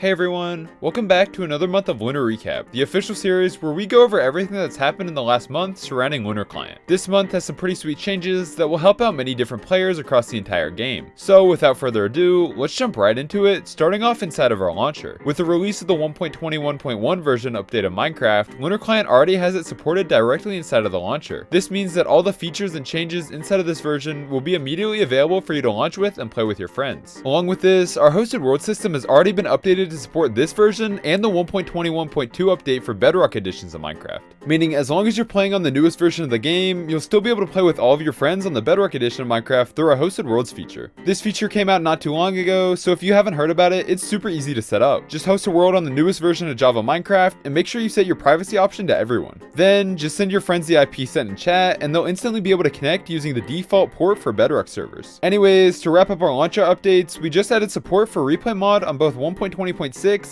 Hey everyone, welcome back to another month of Lunar Recap, the official series where we go over everything that's happened in the last month surrounding Lunar Client. This month has some pretty sweet changes that will help out many different players across the entire game. So without further ado, let's jump right into it, starting off inside of our launcher. With the release of the 1.21.1 version update of Minecraft, Lunar Client already has it supported directly inside of the launcher. This means that all the features and changes inside of this version will be immediately available for you to launch with and play with your friends. Along with this, our hosted world system has already been updated to support this version and the 1.21.2 update for Bedrock editions of Minecraft. Meaning as long as you're playing on the newest version of the game, you'll still be able to play with all of your friends on the Bedrock edition of Minecraft through our hosted worlds feature. This feature came out not too long ago, so if you haven't heard about it, it's super easy to set up. Just host a world on the newest version of Java Minecraft and make sure you set your privacy option to everyone. Then just send your friends the IP sent in chat and they'll instantly be able to connect using the default port for Bedrock servers. Anyways, to wrap up our launcher updates, we just added support for ReplayMod on both 1.20.6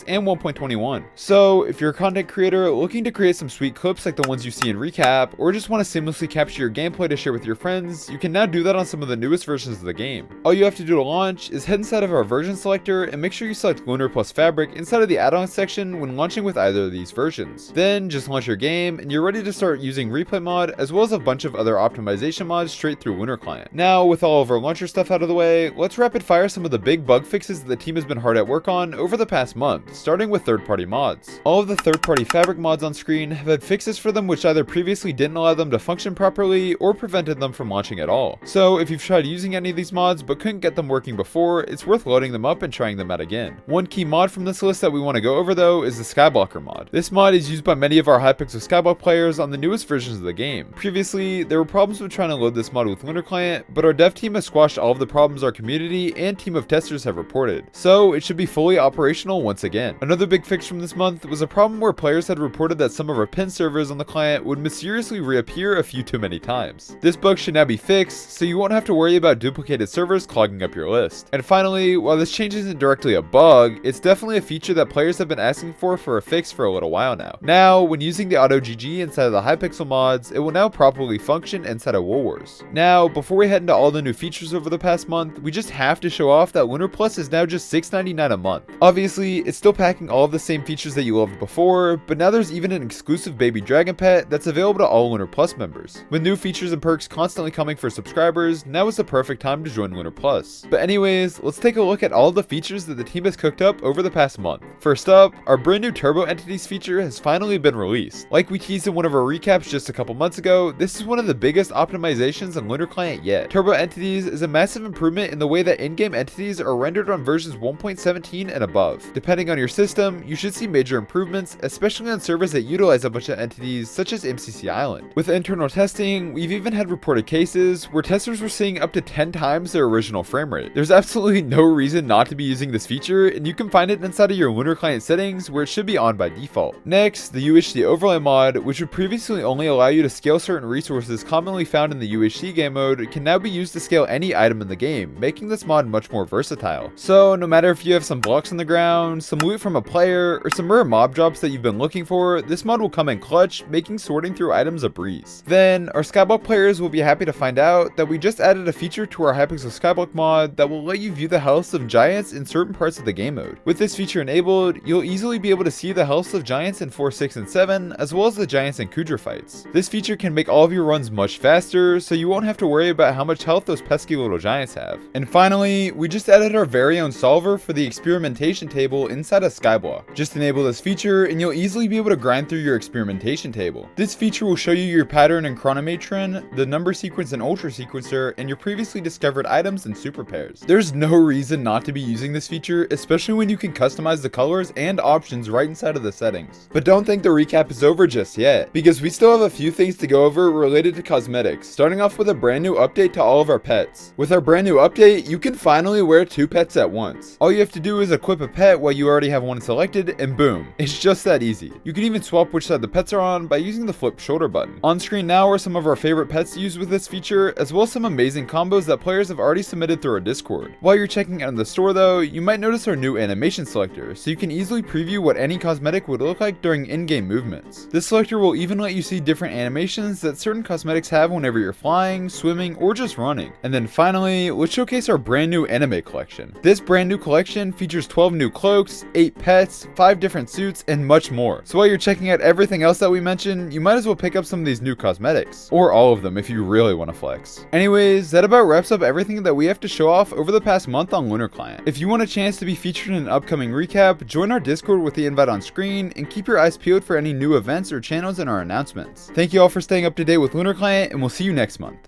and 1.21. So if you're a content creator looking to create some sweet clips like the ones you see in Recap, or just want to seamlessly capture your gameplay to share with your friends, you can now do that on some of the newest versions of the game. All you have to do to launch is head inside of our version selector and make sure you select Lunar plus Fabric inside of the add-ons section when launching with either of these versions. Then just launch your game and you're ready to start using ReplayMod as well as a bunch of other optimization mods straight through Lunar Client. Now with all of our launcher stuff out of the way, let's rapid fire some of the big bug fixes that the team has been hard at work on over the past month, starting with third-party mods. All of the third-party Fabric mods on screen have had fixes for them which either previously didn't allow them to function properly or prevented them from launching at all. So if you've tried using any of these mods but couldn't get them working before, it's worth loading them up and trying them out again. One key mod from this list that we want to go over though is the Skyblock mod. This mod is used by many of our Hypixel Skyblock players on the newest versions of the game. Previously, there were problems with trying to load this mod with Lunar Client, but our dev team has squashed all of the problems our community and team of testers have reported. So it should be fully operational once again. Another big fix from this month was a problem where players had reported that some of our pin servers on the client would mysteriously reappear a few too many times. This bug should now be fixed, so you won't have to worry about duplicated servers clogging up your list. And finally, while this change isn't directly a bug, it's definitely a feature that players have been asking for a fix for a little while now. Now, when using the Auto GG inside of the Hypixel mods, it will now properly function inside of Wool Wars. Now, before we head into all the new features over the past month, we just have to show off that Lunar Plus is now just $6.99 a month. Obviously, it's still packing all of the same features that you loved before, but now there's even an exclusive baby dragon pet that's available to all Lunar Plus members. With new features and perks constantly coming for subscribers, now is the perfect time to join Lunar Plus. But anyways, let's take a look at all the features that the team has cooked up over the past month. First up, our brand new Turbo Entities feature has finally been released. Like we teased in one of our recaps just a couple months ago, this is one of the biggest optimizations in Lunar Client yet. Turbo Entities is a massive improvement in the way that in-game entities are rendered on versions 1.17 and above. Depending on your system, you should see major improvements, especially on servers that utilize a bunch of entities such as MCC Island. With internal testing, we've even had reported cases where testers were seeing up to 10 times their original frame rate. There's absolutely no reason not to be using this feature, and you can find it inside of your Lunar Client settings where it should be on by default. Next, the UHC Overlay mod, which would previously only allow you to scale certain resources commonly found in the UHC game mode, can now be used to scale any item in the game, making this mod much more versatile. So no matter if you have some blocks on the ground, some loot from a player, or some rare mob drops that you've been looking for, this mod will come in clutch, making sorting through items a breeze. Then, our Skyblock players will be happy to find out that we just added a feature to our Hypixel Skyblock mod that will let you view the healths of giants in certain parts of the game mode. With this feature enabled, you'll easily be able to see the healths of giants in 4, 6, and 7, as well as the giants in Kudra fights. This feature can make all of your runs much faster, so you won't have to worry about how much health those pesky little giants have. And finally, we just added our very own solver for the experimentation table inside of Skyblock. Just enable this feature and you'll easily be able to grind through your experimentation table. This feature will show you your pattern and chronomatron, the number sequence and ultra sequencer, and your previously discovered items and super pairs. There's no reason not to be using this feature, especially when you can customize the colors and options right inside of the settings. But don't think the recap is over just yet, because we still have a few things to go over related to cosmetics, starting off with a brand new update to all of our pets. With our brand new update, you can finally wear 2 pets at once. All you have to do is equip a pet while you already have one selected, and boom, it's just that easy. You can even swap which side the pets are on by using the flip shoulder button. On screen now are some of our favorite pets to use with this feature, as well as some amazing combos that players have already submitted through our Discord. While you're checking out in the store though, you might notice our new animation selector, so you can easily preview what any cosmetic would look like during in-game movements. This selector will even let you see different animations that certain cosmetics have whenever you're flying, swimming, or just running. And then finally, let's showcase our brand new anime collection. This brand new collection features 12 new cloaks, 8 pets, 5 different suits, and much more. So while you're checking out everything else that we mentioned, you might as well pick up some of these new cosmetics. Or all of them if you really want to flex. Anyways, that about wraps up everything that we have to show off over the past month on Lunar Client. If you want a chance to be featured in an upcoming recap, join our Discord with the invite on screen, and keep your eyes peeled for any new events or channels in our announcements. Thank you all for staying up to date with Lunar Client, and we'll see you next month.